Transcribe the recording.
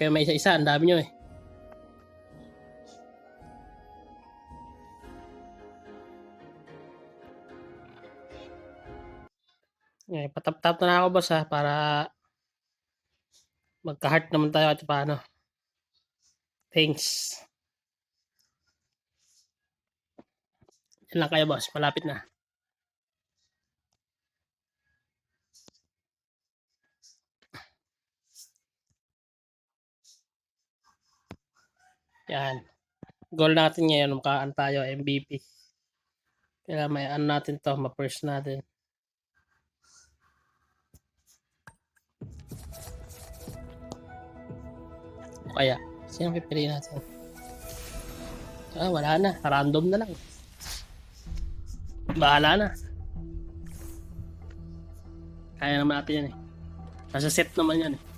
kayo may isa-isa, ang dami nyo eh. Patap-tap na ako boss ha, para magka-heart naman tayo at paano. Thanks. Yan lang kayo boss, malapit na. Yan. Goal natin ngayon, makaan tayo MVP. Kaya may ano natin to, ma-first natin. Kaya, sino pipiliin natin? Wala na. Random na lang. Bahala na. Kaya naman natin yan eh. Nasa set naman yan eh.